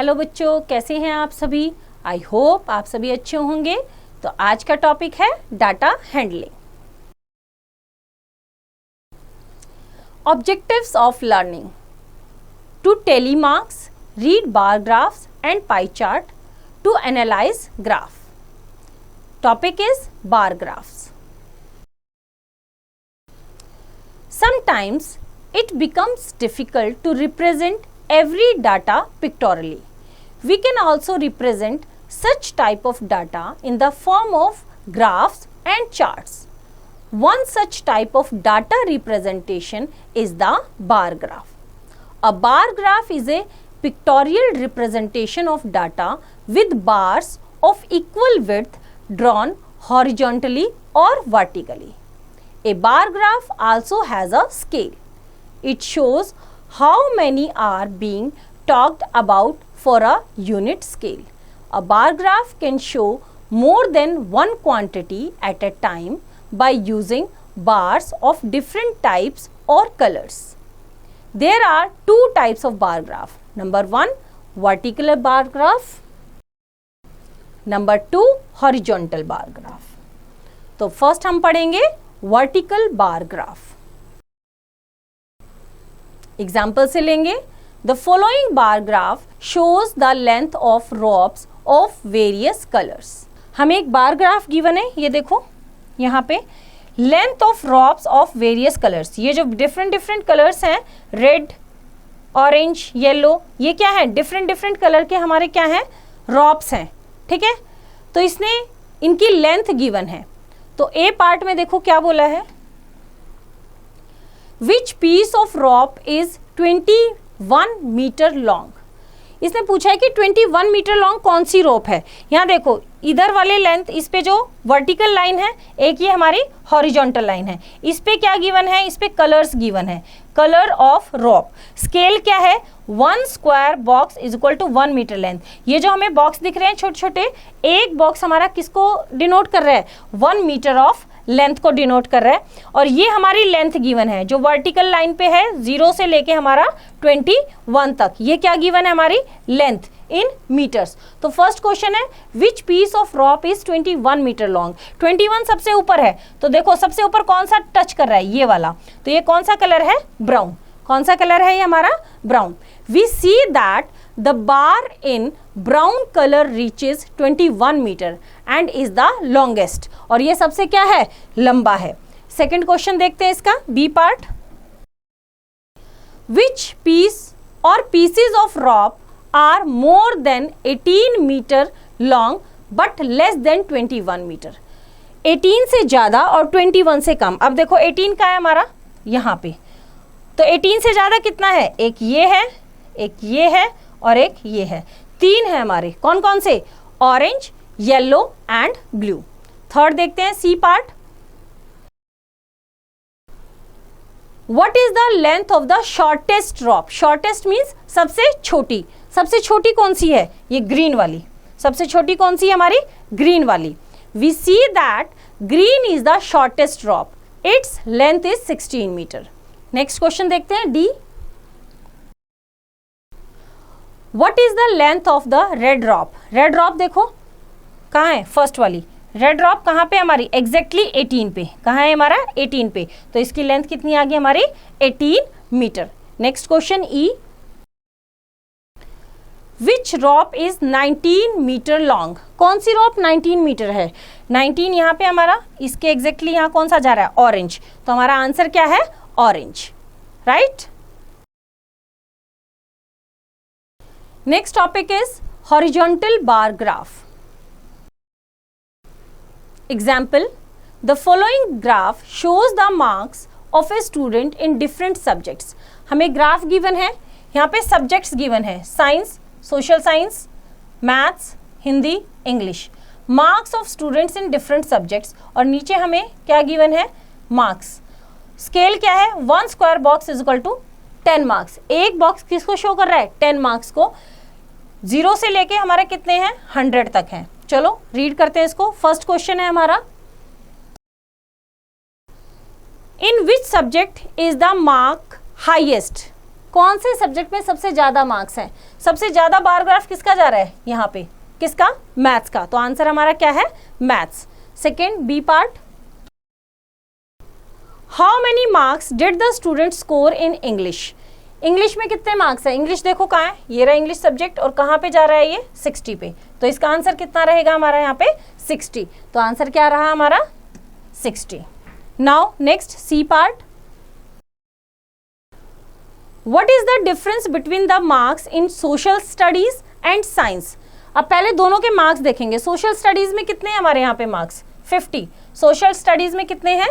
Hello बच्चों, कैसे हैं आप सभी। आई होप आप सभी अच्छे होंगे। तो आज का टॉपिक है data handling. Objectives of learning: to tally marks, read bar graphs and pie chart, to analyse graph. Topic is bar graphs. Sometimes it becomes difficult to represent every data pictorially. We can also represent such type of data in the form of graphs and charts. One such type of data representation is the bar graph. A bar graph is a pictorial representation of data with bars of equal width drawn horizontally or vertically. A bar graph also has a scale. It shows how many are being talked about for a unit scale. A bar graph can show more than one quantity at a time by using bars of different types or colors. There are two types of bar graph. Number 1, vertical bar graph. Number 2, horizontal bar graph. तो first हम पढ़ेंगे vertical bar graph. Example से लेंगे. The following bar graph shows the length of ropes of various colours. हमें एक bar graph given है, ये देखो यहाँ पे length of ropes of various colours. ये जो डिफरेंट कलर्स हैं, रेड, ऑरेंज, येलो, ये क्या है, डिफरेंट कलर के हमारे क्या हैं, रॉप्स हैं. ठीक है, तो इसने इनकी लेंथ गिवन है. तो ए पार्ट में देखो क्या बोला है, which piece of rope is 21 metre long. इसने पूछा है कि 21 मीटर लॉन्ग कौन सी रोप है. यहाँ देखो इधर वाले लेंथ, इस पे जो वर्टिकल लाइन है, एक ये हमारी हॉरिजॉन्टल लाइन है, इस पे क्या गिवन है, इस पे कलर्स गिवन है, कलर ऑफ रॉप. स्केल क्या है, 1 square box is equal to 1 metre length. ये जो हमें बॉक्स दिख रहे हैं छोटे छोटे, एक बॉक्स हमारा किसको डिनोट कर रहा है, 1 मीटर ऑफ लेंथ को डिनोट कर रहा है. और ये हमारी लेंथ गिवन है जो वर्टिकल लाइन पे है, 0 से लेके हमारा 21 तक. ये क्या गिवन है, हमारी लेंथ इन मीटर्स. तो फर्स्ट क्वेश्चन है, which piece of rope is 21 metre long. 21 सबसे ऊपर है, तो देखो सबसे ऊपर कौन सा टच कर रहा है, ये वाला. तो ये कौन सा कलर है, ब्राउन. कौन सा कलर है ये हमारा, brown. We see that the bar in brown colour reaches 21 metre and is the longest. और ये सबसे क्या है, लंबा है. सेकेंड क्वेश्चन देखते हैं इसका, B part. Which piece or pieces of rope are more than 18 metre long but less than 21 metre. 18 से ज्यादा और 21 से कम. अब देखो 18 का है हमारा यहाँ पे, तो 18 से ज्यादा कितना है, एक ये है, एक ये है और एक ये है. 3 है हमारे, कौन कौन से, orange, yellow and blue. Third देखते हैं, C part. What is the length of the shortest drop? Shortest means सबसे छोटी. सबसे छोटी कौन सी है, ये ग्रीन वाली. सबसे छोटी कौन सी है हमारी, ग्रीन वाली. We see that green is the shortest drop. Its length is 16 meter. Next question देखते हैं, D. What is the length of the red drop? Red drop देखो कहाँ है, फर्स्ट वाली. रेड ड्रॉप कहाँ पे हमारी, एग्जैक्टली 18 पे. कहाँ है हमारा, 18 पे. तो इसकी लेंथ कितनी आ गई हमारी, 18 metre. Next question, E. Which rope is 19 metre long. कौन सी रॉप 19 मीटर है, 19 यहाँ पे हमारा, इसके एग्जैक्टली यहाँ कौन सा जा रहा है, ऑरेंज. तो हमारा आंसर क्या है, orange. Right. Next topic is horizontal bar graph. Example, the following graph shows the marks of a student in different subjects. हमें ग्राफ गिवन है, यहाँ पे सब्जेक्ट्स गिवन है, science, social science, maths, Hindi, English. Marks of students in different subjects. और नीचे हमें क्या given है, मार्क्स. स्केल क्या है, 1 square box is equal to 10 marks. एक बॉक्स किसको शो कर रहा है, 10 मार्क्स को. 0 से लेके हमारे कितने हैं, 100 तक हैं. चलो रीड करते हैं इसको. फर्स्ट क्वेश्चन है हमारा, in which subject is the mark highest. कौन से सब्जेक्ट में सबसे ज्यादा मार्क्स हैं? सबसे ज्यादा बार ग्राफ किसका जा रहा है यहाँ पे? किसका? मैथ्स का। तो आंसर हमारा क्या है? Maths. Second, B part, how many marks did the student score in English? English में कितने मार्क्स है? इंग्लिश देखो कहाँ है, ये रहा इंग्लिश सब्जेक्ट, और कहाँ पे जा रहा है ये? 60 पे। तो इसका आंसर कितना रहेगा हमारा यहाँ पे? 60। तो आंसर क्या रहा हमारा? 60। Now next, C part, what is the difference between the marks in social studies and science? अब पहले दोनों के मार्क्स देखेंगे। सोशल स्टडीज में कितने हैं हमारे यहाँ पे मार्क्स? 50। सोशल स्टडीज में कितने हैं?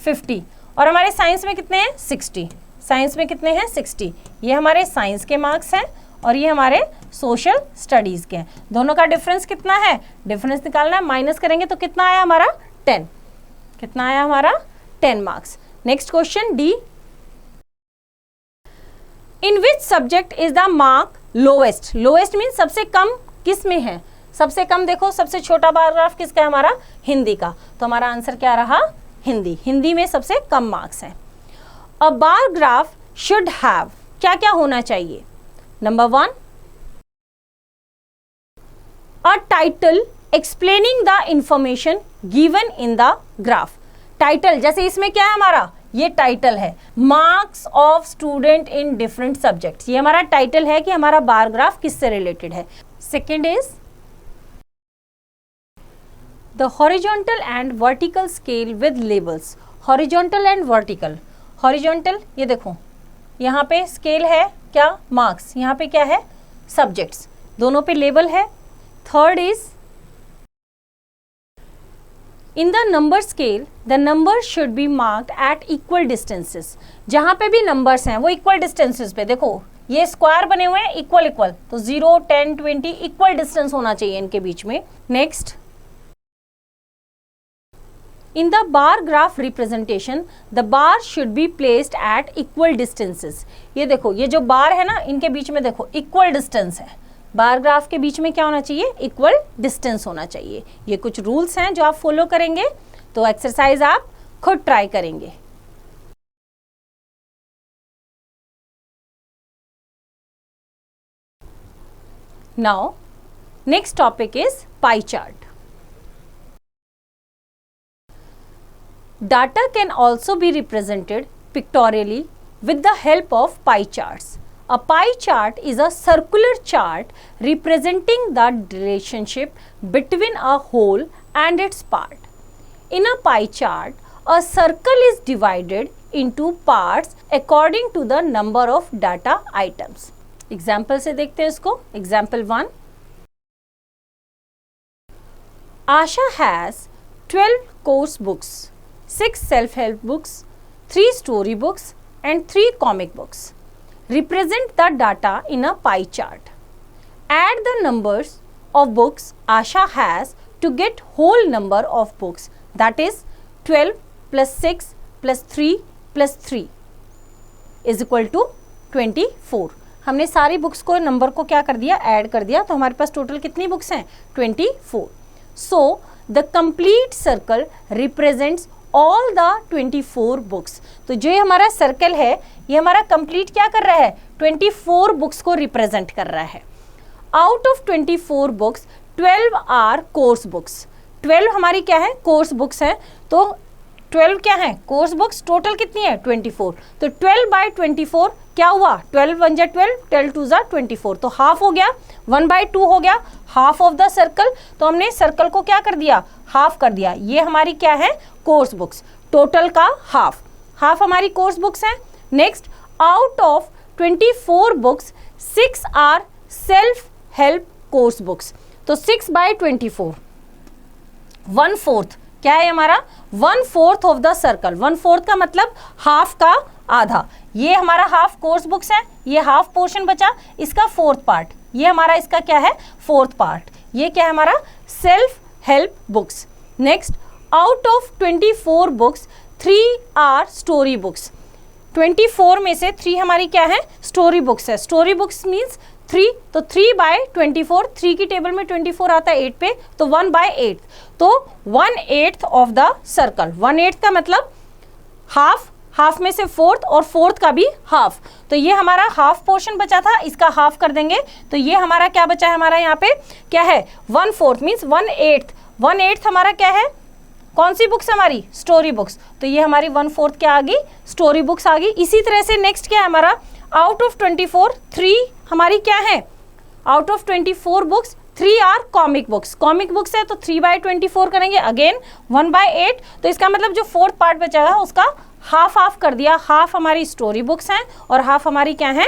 50। और हमारे साइंस में कितने हैं? 60। साइंस में कितने हैं? 60। ये हमारे साइंस के मार्क्स हैं और ये हमारे सोशल स्टडीज के हैं। दोनों का डिफरेंस कितना है? डिफरेंस निकालना है, माइनस करेंगे तो कितना आया हमारा? 10। कितना आया हमारा? 10 marks. Next question, D, in which subject is the mark lowest? Lowest mean सबसे कम किस में है? सबसे कम देखो, सबसे छोटा बार ग्राफ किसका है हमारा? हिंदी का। तो हमारा आंसर क्या रहा? हिंदी। हिंदी में सबसे कम मार्क्स हैं। अ बार ग्राफ शुड हैव, क्या क्या होना चाहिए? Number 1, a title explaining the information given in the graph. Title, जैसे इसमें क्या है हमारा? ये टाइटल है, marks of student in different subjects. ये हमारा टाइटल है कि हमारा बार ग्राफ किससे रिलेटेड है। Second is the horizontal and vertical scale with labels. Horizontal and vertical, horizontal ये देखो यहाँ पे स्केल है क्या? मार्क्स। यहाँ पे क्या है? सब्जेक्ट्स। दोनों पे लेबल है। Third is in the number scale the number should be marked at equal distances. जहां पे भी नंबर्स हैं वो इक्वल डिस्टेंसेस पे, देखो ये स्क्वायर बने हुए हैं इक्वल इक्वल, तो 0, 10, 20 इक्वल डिस्टेंस होना चाहिए इनके बीच में। Next, in the bar graph representation the bar should be placed at equal distances. ये देखो ये जो बार है ना, इनके बीच में देखो इक्वल डिस्टेंस है। बार ग्राफ के बीच में क्या होना चाहिए? इक्वल डिस्टेंस होना चाहिए। ये कुछ रूल्स हैं जो आप फॉलो करेंगे, तो एक्सरसाइज आप खुद ट्राई करेंगे। Now next topic is pie chart. Data can also be represented pictorially with the help of pie charts. A pie chart is a circular chart representing the relationship between a whole and its part. In a pie chart, a circle is divided into parts according to the number of data items. Example से देखते हैं इसको। Example 1. Asha has 12 course books, 6 self-help books, 3 story books and 3 comic books. Represent the data in a pie chart. Add the numbers of books Asha has to get whole number of books, that is 12 plus 6 plus 3 plus 3 is equal to 24. हमने सारी books को number को क्या कर दिया? Add कर दिया। तो हमारे पास टोटल कितनी बुक्स हैं? 24. So the complete circle represents all the 24 books. तो जो हमारा सर्कल है ये हमारा कंप्लीट क्या कर रहा है? 24 बुक्स को रिप्रेजेंट कर रहा है। Out of 24 books 12 are course books. 12 हमारी क्या है? कोर्स बुक्स हैं। तो 12 क्या है? Course books. टोटल कितनी है? 24। तो 12 बाई 24 क्या हुआ? 12 1 जा 12, 12 2 जा 24, तो हाफ हो गया। 1 बाई 2 हो गया, हाफ ऑफ द सर्कल। तो हमने सर्कल को क्या कर दिया? हाफ कर दिया। ये हमारी क्या है? Course books. टोटल का हाफ, हाफ हमारी कोर्स बुक्स हैं। Next, out of 24 books 6 are self help course books. तो 6 बाई 24, 1/4 क्या है हमारा? 1/4 ऑफ द सर्कल। 1/4 का मतलब हाफ का आधा। ये हमारा हाफ कोर्स बुक्स है, ये हाफ पोर्शन बचा, इसका 4th पार्ट। ये हमारा इसका क्या है? 4th part. ये क्या है हमारा? Self help books. Next, out of 24 books 3 are story books. 24 में से 3 हमारी क्या है? स्टोरी बुक्स है। स्टोरी बुक्स मीन्स 3, तो 3 बाय 24, 3 की टेबल में 24 आता है 8 पे, तो 1 बाय 8, तो 1/8 ऑफ द सर्कल। 1/8 का मतलब हाफ हाफ में से फोर्थ और फोर्थ का भी हाफ, तो ये हमारा हाफ पोर्शन बचा था, इसका हाफ कर देंगे तो ये हमारा क्या बचा है, हमारा यहाँ पे क्या है 1/4 मीन्स 1/8 हमारा क्या है, कौन सी बुक्स हमारी, स्टोरी बुक्स, तो ये हमारी 1/4 क्या आ गई, स्टोरी बुक्स आ गई। इसी तरह से नेक्स्ट क्या है हमारा, आउट ऑफ 24 3 हमारी क्या है, out of 24 books 3 are comic books, comic books है तो 3/24 करेंगे, अगेन 1/8, तो इसका मतलब जो फोर्थ पार्ट बचागा उसका हाफ हाफ कर दिया, हाफ हमारी स्टोरी बुक्स हैं और हाफ हमारी क्या है,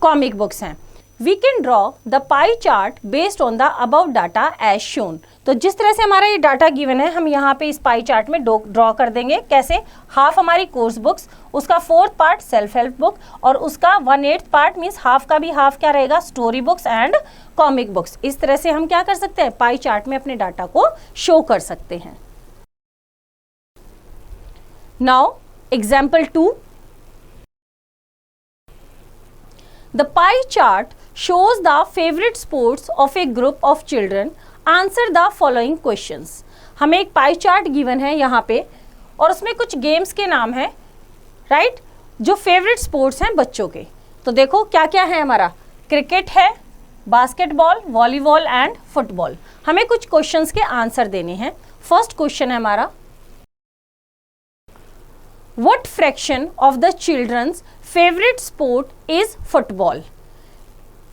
कॉमिक बुक्स हैं। We can draw the pie chart based on the above data as shown, तो जिस तरह से हमारा ये डाटा गिवन है हम यहाँ पे इस पाई चार्ट में ड्रॉ कर देंगे, कैसे, हाफ हमारी कोर्स बुक्स, उसका fourth part self help book और उसका 1/8 पार्ट मीन्स हाफ का भी हाफ क्या रहेगा, story books and comic books. इस तरह से हम क्या कर सकते हैं, पाई चार्ट में अपने डाटा को शो कर सकते हैं। Now example 2, the pie chart shows the favorite sports of a group of children. Answer the following questions. हमें एक पाई चार्ट गिवन है यहाँ पे और उसमें कुछ गेम्स के नाम है, राइट, जो फेवरेट स्पोर्ट्स हैं बच्चों के। तो देखो क्या क्या है हमारा, क्रिकेट है, बास्केटबॉल, वॉलीबॉल एंड फुटबॉल। हमें कुछ क्वेश्चंस के आंसर देने हैं। फर्स्ट क्वेश्चन है हमारा, What fraction of the children's favorite sport is football?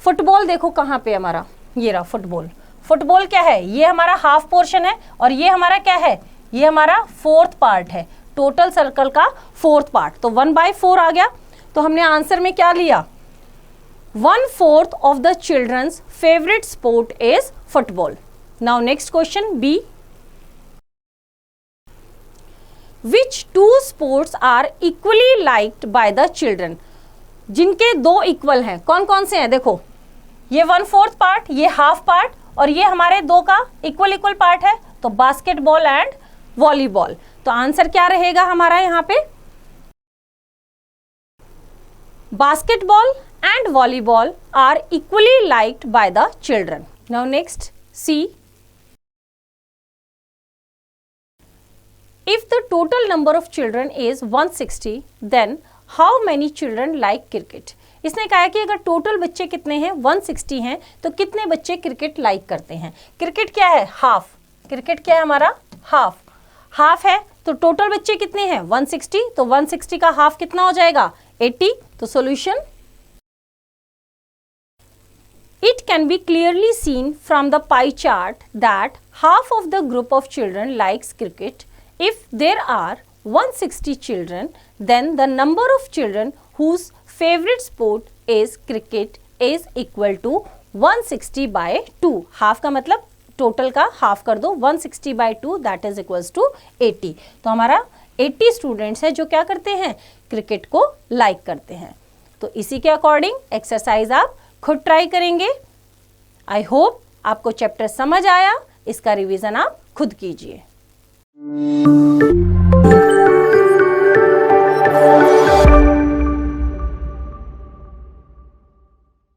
Football देखो कहाँ पे हमारा, ये रहा फुटबॉल। फुटबॉल क्या है, ये हमारा हाफ पोर्शन है और ये हमारा क्या है, ये हमारा फोर्थ पार्ट है, टोटल सर्कल का फोर्थ पार्ट, तो 1/4 आ गया। तो हमने आंसर में क्या लिया, 1/4 of the children's favourite sport is football. Now next question B, Which two sports are equally liked by the children? जिनके दो इक्वल हैं, कौन कौन से हैं, देखो ये 1/4 पार्ट, ये हाफ पार्ट और ये हमारे दो का इक्वल पार्ट है, तो बास्केटबॉल एंड वॉलीबॉल। तो आंसर क्या रहेगा हमारा यहाँ पे, basketball and volleyball are equally liked by the children. Now next C, if the total number of children is 160 then how many children like cricket? इसने कहा है कि अगर टोटल बच्चे कितने हैं 160 हैं तो कितने बच्चे क्रिकेट लाइक करते हैं। क्रिकेट क्या है, हाफ, क्रिकेट क्या है हमारा, हाफ है, तो टोटल बच्चे कितने हैं 160, तो 160 का हाफ कितना हो जाएगा 80। तो solution, it can be clearly seen from the pie chart that half of the group of children likes cricket. If there are 160 children, then the number of children whose favorite sport is cricket is equal to 160/2. Half का मतलब total का half कर दो, 160/2 that is equals to 80। तो हमारा 80 students हैं जो क्या करते हैं, क्रिकेट को लाइक करते हैं। तो इसी के अकॉर्डिंग एक्सरसाइज आप खुद ट्राई करेंगे। आई होप आपको चैप्टर समझ आया, इसका रिवीजन आप खुद कीजिए।